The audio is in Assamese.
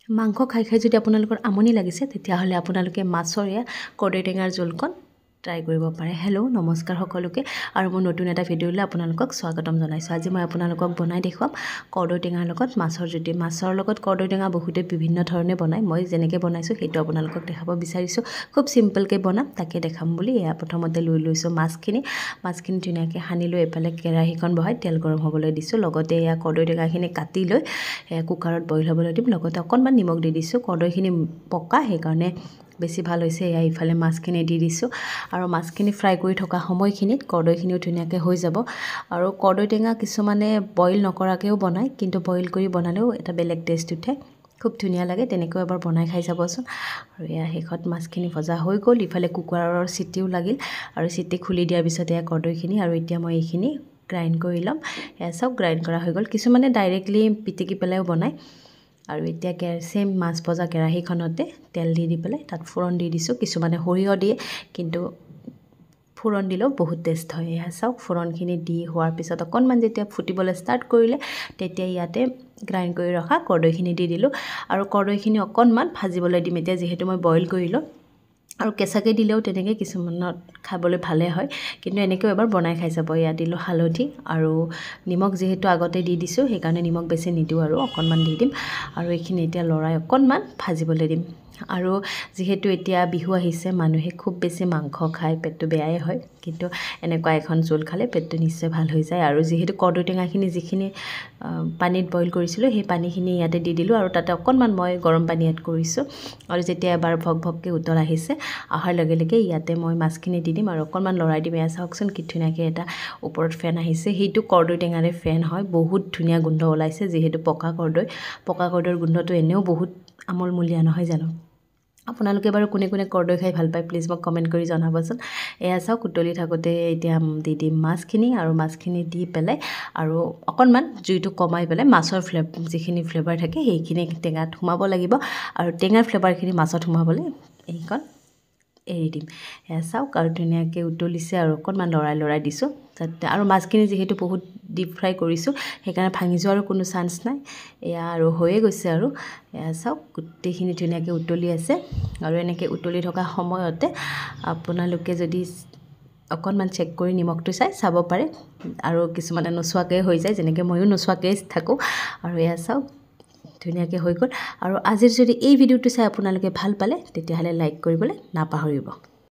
মাংস খাই খাই যদি আপোনালোকৰ আমনি লাগিছে তেতিয়াহ'লে আপোনালোকে মাছৰ এয়া কৰ্দৈ টেঙাৰ জোলকণ ট্ৰাই কৰিব পাৰে। হেল্ল' নমস্কাৰ সকলোকে আৰু মোৰ নতুন এটা ভিডিঅ'লৈ আপোনালোকক স্বাগতম জনাইছোঁ। আজি মই আপোনালোকক বনাই দেখুৱাম কৰ্দৈ টেঙাৰ লগত মাছৰ জুতি। মাছৰ লগত কৰ্দৈ টেঙা বহুতে বিভিন্ন ধৰণে বনায়। মই যেনেকৈ বনাইছোঁ সেইটো আপোনালোকক দেখাব বিচাৰিছোঁ। খুব চিম্পলকৈ বনাম, তাকে দেখাম বুলি এয়া প্ৰথমতে লৈ লৈছোঁ মাছখিনি ধুনীয়াকৈ সানি লৈ এফালে কেৰাহীখন বহাই তেল গৰম হ'বলৈ দিছোঁ। লগতে এয়া কৰ্দৈ টেঙাখিনি কাটি লৈ কুকাৰত বইল হ'বলৈ দিম। লগতে অকণমান নিমখ দি দিছোঁ। কৰ্দৈখিনি পকা সেইকাৰণে বেছি ভাল হৈছে। এয়া ইফালে মাছখিনি দি দিছোঁ আৰু মাছখিনি ফ্ৰাই কৰি থকা সময়খিনিত কৰ্দৈখিনিও ধুনীয়াকৈ হৈ যাব। আৰু কৰ্দৈ টেঙা কিছুমানে বইল নকৰাকৈও বনায়, কিন্তু বইল কৰি বনালেও এটা বেলেগ টেষ্ট উঠে, খুব ধুনীয়া লাগে। তেনেকৈ এবাৰ বনাই খাই চাবচোন। আৰু এয়া শেষত মাছখিনি ভজা হৈ গ'ল। ইফালে কুকাৰৰ চিটিও লাগিল আৰু চিটি খুলি দিয়াৰ পিছত এয়া কৰ্দৈখিনি আৰু এতিয়া মই এইখিনি গ্ৰাইণ্ড কৰি ল'ম। এয়া চব গ্ৰাইণ্ড কৰা হৈ গ'ল। কিছুমানে ডাইৰেক্টলি পিটিকি পেলাইও বনায়। আৰু এতিয়া চেম মাছ ভজা কেৰাহীখনতে তেল দি পেলাই তাত ফোৰণ দি দিছোঁ। কিছুমানে সৰিয়হ দিয়ে, কিন্তু ফোৰণ দিলেও বহুত টেষ্ট হয়। এয়া চাওক, ফোৰণখিনি দি হোৱাৰ পিছত অকণমান যেতিয়া ফুটিবলৈ ষ্টাৰ্ট কৰিলে তেতিয়া ইয়াতে গ্ৰাইণ্ড কৰি ৰখা কৰ্দৈখিনি দি দিলোঁ আৰু কৰ্দৈখিনি অকণমান ভাজিবলৈ দিম। এতিয়া যিহেতু মই বইল কৰিলোঁ আৰু কেঁচাকৈ দিলেও তেনেকৈ কিছুমানত খাবলৈ ভালে হয়, কিন্তু এনেকৈও এবাৰ বনাই খাই চাব। ইয়াত দিলোঁ হালধি আৰু নিমখ, যিহেতু আগতে দি দিছোঁ সেইকাৰণে নিমখ বেছি নিদিওঁ আৰু অকণমান দি দিম। আৰু এইখিনি এতিয়া লৰাই অকণমান ভাজিবলৈ দিম। আৰু যিহেতু এতিয়া বিহু আহিছে, মানুহে খুব বেছি মাংস খায়, পেটটো বেয়াই হয়, কিন্তু এনেকুৱা এখন জোল খালে পেটটো নিশ্চয় ভাল হৈ যায়। আৰু যিহেতু কৰ্দৈ টেঙাখিনি যিখিনি পানীত বইল কৰিছিলোঁ সেই পানীখিনি ইয়াতে দি দিলোঁ আৰু তাতে অকণমান মই গৰম পানী এড কৰিছোঁ। আৰু যেতিয়া এবাৰ ভক ভককৈ উতল আহিছে, অহাৰ লগে লগে ইয়াতে মই মাছখিনি দি দিম আৰু অকণমান লৰাই দিম। এয়া চাওকচোন কি ধুনীয়াকৈ এটা ওপৰত ফেন আহিছে, সেইটো কৰ্দৈ টেঙাৰে ফেন হয়। বহুত ধুনীয়া গোন্ধ ওলাইছে, যিহেতু পকা কৰ্দৈৰ গোন্ধটো এনেও বহুত আমোলমূলীয়া নহয় জানো। আপোনালোকে বাৰু কোনে কোনে কৰ্দৈ খাই ভাল পায় প্লিজ মোক কমেণ্ট কৰি জনাবচোন। এয়া চাওক, উতলি থাকোঁতে এতিয়া দি দিম মাছখিনি আৰু মাছখিনি দি পেলাই আৰু অকণমান জুইটো কমাই পেলাই মাছৰ যিখিনি ফ্লেভাৰ থাকে সেইখিনি টেঙাত সোমাব লাগিব আৰু টেঙাৰ ফ্লেভাৰখিনি মাছত সোমাবলৈ এইকণ এৰি দিম। এয়া চাওক, আৰু ধুনীয়াকৈ উতলিছে আৰু অকণমান লৰাই দিছোঁ যাতে, আৰু মাছখিনি যিহেতু বহুত ডিপ ফ্ৰাই কৰিছোঁ সেইকাৰণে ভাঙি যোৱাৰো কোনো চান্স নাই। এয়া আৰু হৈয়ে গৈছে আৰু এয়া চাওক, গোটেইখিনি ধুনীয়াকৈ উতলি আছে। আৰু এনেকৈ উতলি থকা সময়তে আপোনালোকে যদি অকণমান চেক কৰি নিমখটো চাব পাৰে, আৰু কিছুমানে নোচোৱাকৈ হৈ যায়, যেনেকৈ ময়ো নোচোৱাকৈ থাকোঁ। আৰু এয়া চাওক ধুনীয়াকৈ হৈ গ'ল। আৰু আজিৰ যদি এই ভিডিঅ'টো চাই আপোনালোকে ভাল পালে তেতিয়াহ'লে লাইক কৰিবলৈ নাপাহৰিব।